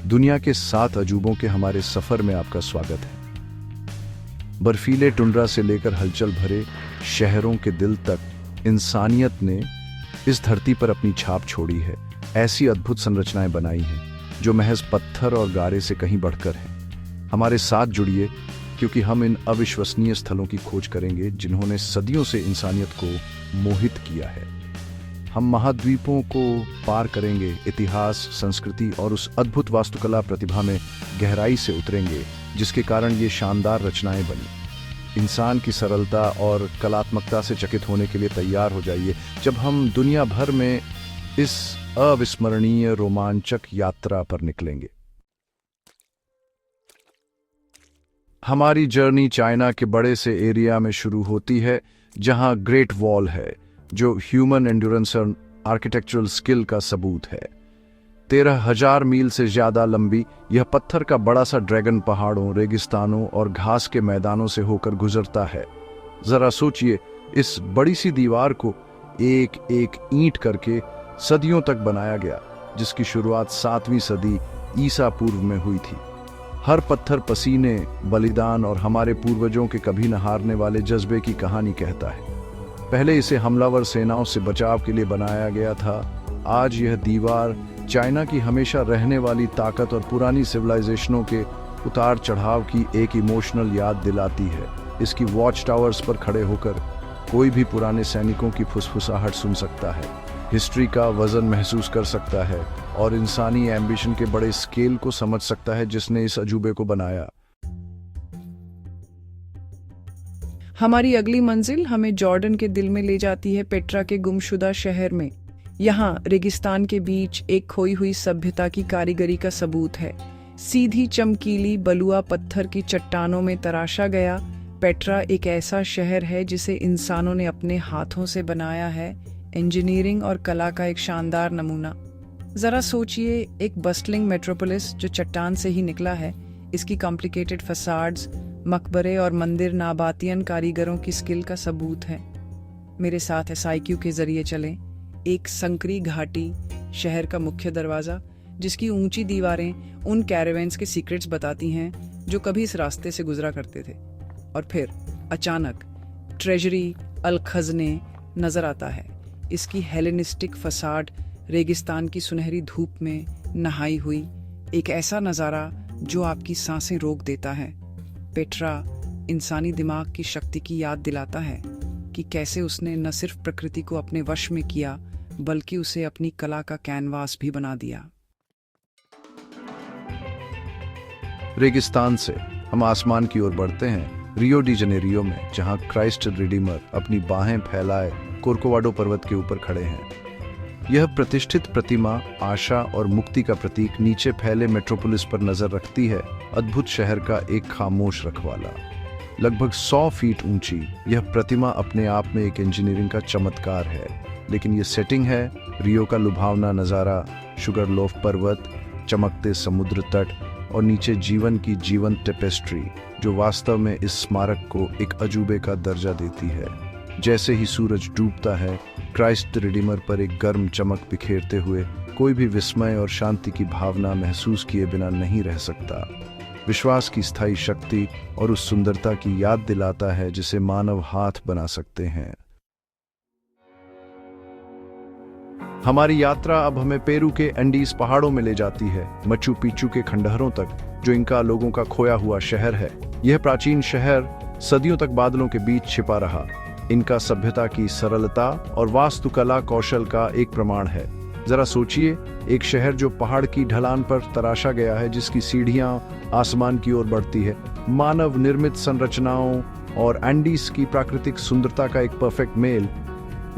दुनिया के 7 अजूबों के हमारे सफर में आपका स्वागत है। बर्फीले टुंड्रा से लेकर हलचल भरे शहरों के दिल तक इंसानियत ने इस धरती पर अपनी छाप छोड़ी है। ऐसी अद्भुत संरचनाएं बनाई हैं जो महज पत्थर और गारे से कहीं बढ़कर हैं। हमारे साथ जुड़िए, क्योंकि हम इन अविश्वसनीय स्थलों की खोज करेंगे जिन्होंने सदियों से इंसानियत को मोहित किया है। हम महाद्वीपों को पार करेंगे, इतिहास, संस्कृति और उस अद्भुत वास्तुकला प्रतिभा में गहराई से उतरेंगे जिसके कारण ये शानदार रचनाएं बनी। इंसान की सरलता और कलात्मकता से चकित होने के लिए तैयार हो जाइए जब हम दुनिया भर में इस अविस्मरणीय रोमांचक यात्रा पर निकलेंगे। हमारी जर्नी चाइना के बड़े से एरिया में शुरू होती है, जहां ग्रेट वॉल है, जो ह्यूमन एंड्योरेंस और आर्किटेक्चरल स्किल का सबूत है। 13,000 मील से ज्यादा लंबी यह पत्थर का बड़ा सा ड्रैगन पहाड़ों, रेगिस्तानों और घास के मैदानों से होकर गुजरता है। जरा सोचिए, इस बड़ी सी दीवार को एक एक ईंट करके सदियों तक बनाया गया, जिसकी शुरुआत 7वीं सदी ईसा पूर्व में हुई थी। हर पत्थर पसीने, बलिदान और हमारे पूर्वजों के कभी न हारने वाले जज्बे की कहानी कहता है। पहले इसे हमलावर सेनाओं से बचाव के लिए बनाया गया था। आज यह दीवार चाइना की हमेशा रहने वाली ताकत और पुरानी सिविलाइजेशनों के उतार चढ़ाव की एक इमोशनल याद दिलाती है। इसकी वॉच टावर्स पर खड़े होकर कोई भी पुराने सैनिकों की फुसफुसाहट सुन सकता है, हिस्ट्री का वजन महसूस कर सकता है और इंसानी एम्बिशन के बड़े स्केल को समझ सकता है जिसने इस अजूबे को बनाया। हमारी अगली मंजिल हमें जॉर्डन के दिल में ले जाती है, पेट्रा के गुमशुदा शहर में। यहाँ रेगिस्तान के बीच एक खोई हुई सभ्यता की कारीगरी का सबूत है। सीधी चमकीली बलुआ पत्थर की चट्टानों में तराशा गया पेट्रा एक ऐसा शहर है जिसे इंसानों ने अपने हाथों से बनाया है। इंजीनियरिंग और कला का एक शानदार नमूना। जरा सोचिए, एक बस्टलिंग मेट्रोपोलिस जो चट्टान से ही निकला है। इसकी कॉम्प्लिकेटेड फसाड्स, मकबरे और मंदिर नाबातियन कारीगरों की स्किल का सबूत है। मेरे साथ SIQ के जरिए चलें। एक संकरी घाटी, शहर का मुख्य दरवाजा, जिसकी ऊंची दीवारें उन कैरावेन्स के सीक्रेट्स बताती हैं जो कभी इस रास्ते से गुजरा करते थे। और फिर अचानक ट्रेजरी अल खज़ने नजर आता है। इसकी हेलेनिस्टिक फसाड रेगिस्तान की सुनहरी धूप में नहाई हुई, एक ऐसा नज़ारा जो आपकी सांसें रोक देता है। पेट्रा इंसानी दिमाग की शक्ति की याद दिलाता है कि कैसे उसने न सिर्फ प्रकृति को अपने वश में किया, बल्कि उसे अपनी कला का कैनवास भी बना दिया। रेगिस्तान से हम आसमान की ओर बढ़ते हैं, रियो डी जनेरियो में, जहां क्राइस्ट रिडीमर अपनी बाहें फैलाए कोर्कोवाडो पर्वत के ऊपर खड़े हैं। यह प्रतिष्ठित प्रतिमा आशा और मुक्ति का प्रतीक नीचे फैले मेट्रोपोलिस पर नजर रखती है। अद्भुत शहर का एक खामोश रखवाला। लगभग 100 फीट ऊंची यह प्रतिमा अपने आप में एक इंजीनियरिंग का चमत्कार है। लेकिन यह सेटिंग है रियो का लुभावना नज़ारा, शुगरलोफ पर्वत, चमकते समुद्र तट और नीचे जीवन की जीवंत टेपेस्ट्री, जो वास्तव में इस स्मारक को एक अजूबे का दर्जा देती है। जैसे ही सूरज डूबता है, क्राइस्ट रिडीमर पर एक गर्म चमक बिखेरते हुए कोई भी विस्मय और शांति की भावना महसूस किए बिना नहीं रह सकता। विश्वास की स्थायी शक्ति और उस सुंदरता की याद दिलाता है जिसे मानव हाथ बना सकते हैं। हमारी यात्रा अब हमें पेरू के एंडीज पहाड़ों में ले जाती है, मचू पिच्चू के खंडहरों तक, जो इनका लोगों का खोया हुआ शहर है। यह प्राचीन शहर सदियों तक बादलों के बीच छिपा रहा। इनका सभ्यता की सरलता और वास्तुकला कौशल का एक प्रमाण है। जरा सोचिए, एक शहर जो पहाड़ की ढलान पर तराशा गया है, जिसकी सीढ़ियां आसमान की ओर बढ़ती है। मानव निर्मित संरचनाओं और एंडीज की प्राकृतिक सुंदरता का एक परफेक्ट मेल।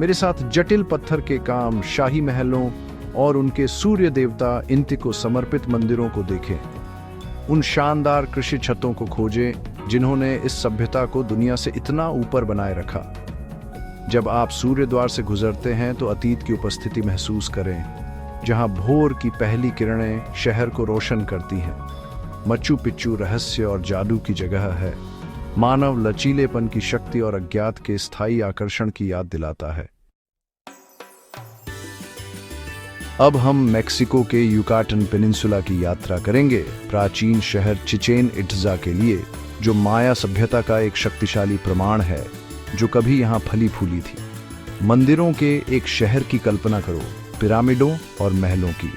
मेरे साथ जटिल पत्थर के काम, शाही महलों और उनके सूर्य देवता इंति को समर्पित मंदिरों को देखें। उन शानदार कृषि छतों को खोजें जिन्होंने इस सभ्यता को दुनिया से इतना ऊपर बनाए रखा। जब आप सूर्य द्वार से गुजरते हैं तो अतीत की उपस्थिति महसूस करें, जहां भोर की पहली किरणें शहर को रोशन करती हैं। मचू पिच्चू रहस्य और जादू की जगह है। मानव लचीलेपन की शक्ति और अज्ञात के स्थायी आकर्षण की याद दिलाता है। अब हम मेक्सिको के युकाटन पेनिनसुला की यात्रा करेंगे, प्राचीन शहर चिचेन इट्जा के लिए, जो माया सभ्यता का एक शक्तिशाली प्रमाण है जो कभी यहाँ फली फूली थी। मंदिरों के एक शहर की कल्पना करो, पिरामिडों और महलों की,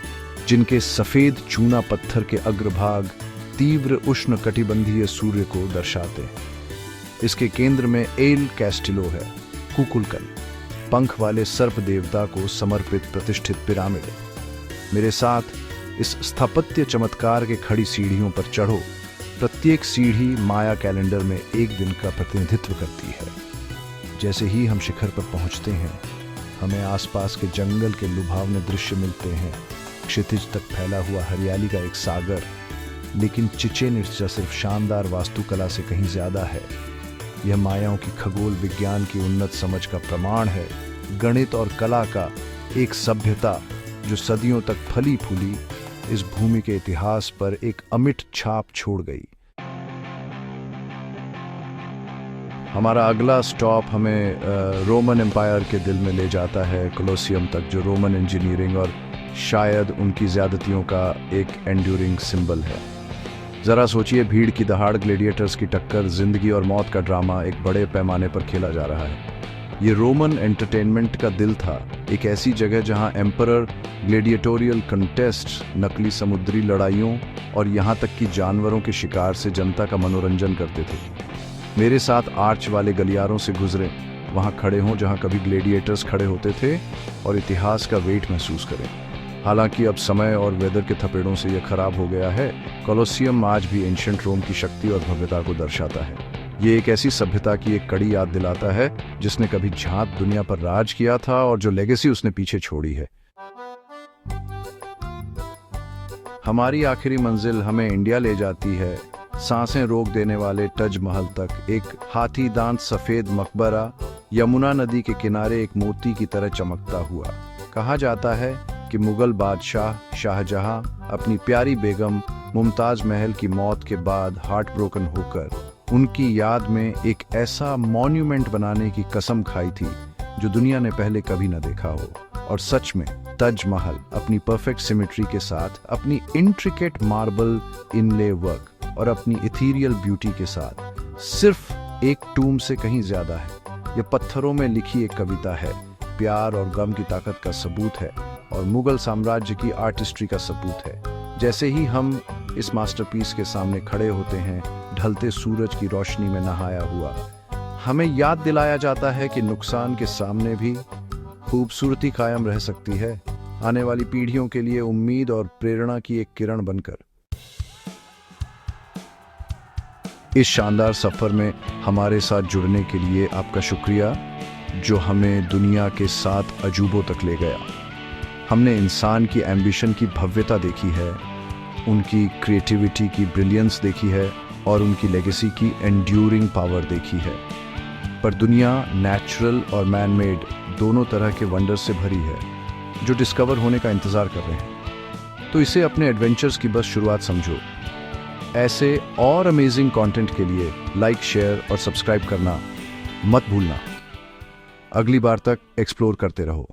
जिनके सफेद चूना पत्थर के अग्रभाग तीव्र उष्ण कटिबंधीय सूर्य को दर्शाते हैं। इसके केंद्र में एल कैस्टिलो है, कुकुलकन, पंख वाले सर्प देवता को समर्पित प्रतिष्ठित पिरामिड। मेरे साथ इस स्थापत्य चमत्कार के खड़ी सीढ़ियों पर चढ़ो। प्रत्येक सीढ़ी माया कैलेंडर में एक दिन का प्रतिनिधित्व करती है। जैसे ही हम शिखर पर पहुंचते हैं, हमें आसपास के जंगल के लुभावने दृश्य मिलते हैं, क्षितिज तक फैला हुआ हरियाली का एक सागर। लेकिन चिचेन इट्जा सिर्फ शानदार वास्तुकला से कहीं ज्यादा है। यह मायाओं की खगोल विज्ञान की उन्नत समझ का प्रमाण है, गणित और कला का एक सभ्यता जो सदियों तक फली फूली इस भूमि के इतिहास पर एक अमिट छाप छोड़ गई। हमारा अगला स्टॉप हमें रोमन एम्पायर के दिल में ले जाता है, कोलोसियम तक, जो रोमन इंजीनियरिंग और शायद उनकी ज्यादतियों का एक एंड्यूरिंग सिंबल है। जरा सोचिए, भीड़ की दहाड़, ग्लेडिएटर्स की टक्कर, जिंदगी और मौत का ड्रामा एक बड़े पैमाने पर खेला जा रहा है। ये रोमन एंटरटेनमेंट का दिल था, एक ऐसी जगह जहां एम्परर, ग्लेडिएटोरियल कंटेस्ट, नकली समुद्री लड़ाइयों और यहाँ तक कि जानवरों के शिकार से जनता का मनोरंजन करते थे। मेरे साथ आर्च वाले गलियारों से गुजरे, वहां खड़े हों जहां कभी ग्लेडिएटर्स खड़े होते थे, और इतिहास का वेट महसूस करें। हालांकि अब समय और वेदर के थपेड़ों से यह खराब हो गया है, कोलोसियम आज भी एंशिएंट रोम की शक्ति और भव्यता को दर्शाता है। ये एक ऐसी सभ्यता की एक कड़ी याद दिलाता है जिसने कभी झांत दुनिया पर राज किया था और जो लेगेसी उसने पीछे छोड़ी है। हमारी आखिरी मंजिल हमें इंडिया ले जाती है, सांसें रोक देने वाले तज महल तक। एक हाथी दांत सफेद मकबरा यमुना नदी के किनारे एक मोती की तरह चमकता हुआ। कहा जाता है कि मुगल बादशाह शाहजहां अपनी प्यारी बेगम मुमताज महल की मौत के बाद हार्ट ब्रोकन होकर उनकी याद में एक ऐसा मॉन्यूमेंट बनाने की कसम खाई थी जो दुनिया ने पहले कभी न देखा हो। और सच में तज महल अपनी परफेक्ट सिमेट्री के साथ, अपनी इंट्रिकेट मार्बल इनले वर्क और अपनी इथीरियल ब्यूटी के साथ सिर्फ एक टूम से कहीं ज्यादा है। यह पत्थरों में लिखी एक कविता है, प्यार और गम की ताकत का सबूत है और मुगल साम्राज्य की आर्टिस्ट्री का सबूत है। जैसे ही हम इस मास्टरपीस के सामने खड़े होते हैं, ढलते सूरज की रोशनी में नहाया हुआ, हमें याद दिलाया जाता है कि नुकसान के सामने भी खूबसूरती कायम रह सकती है, आने वाली पीढ़ियों के लिए उम्मीद और प्रेरणा की एक किरण बनकर। इस शानदार सफर में हमारे साथ जुड़ने के लिए आपका शुक्रिया, जो हमें दुनिया के 7 अजूबों तक ले गया। हमने इंसान की एम्बिशन की भव्यता देखी है, उनकी क्रिएटिविटी की ब्रिलियंस देखी है और उनकी लेगेसी की एंड्यूरिंग पावर देखी है। पर दुनिया नेचुरल और मैन मेड दोनों तरह के वंडर से भरी है, जो डिस्कवर होने का इंतजार कर रहे हैं। तो इसे अपने एडवेंचर्स की बस शुरुआत समझो। ऐसे और अमेजिंग कंटेंट के लिए लाइक, शेयर और सब्सक्राइब करना मत भूलना। अगली बार तक एक्सप्लोर करते रहो।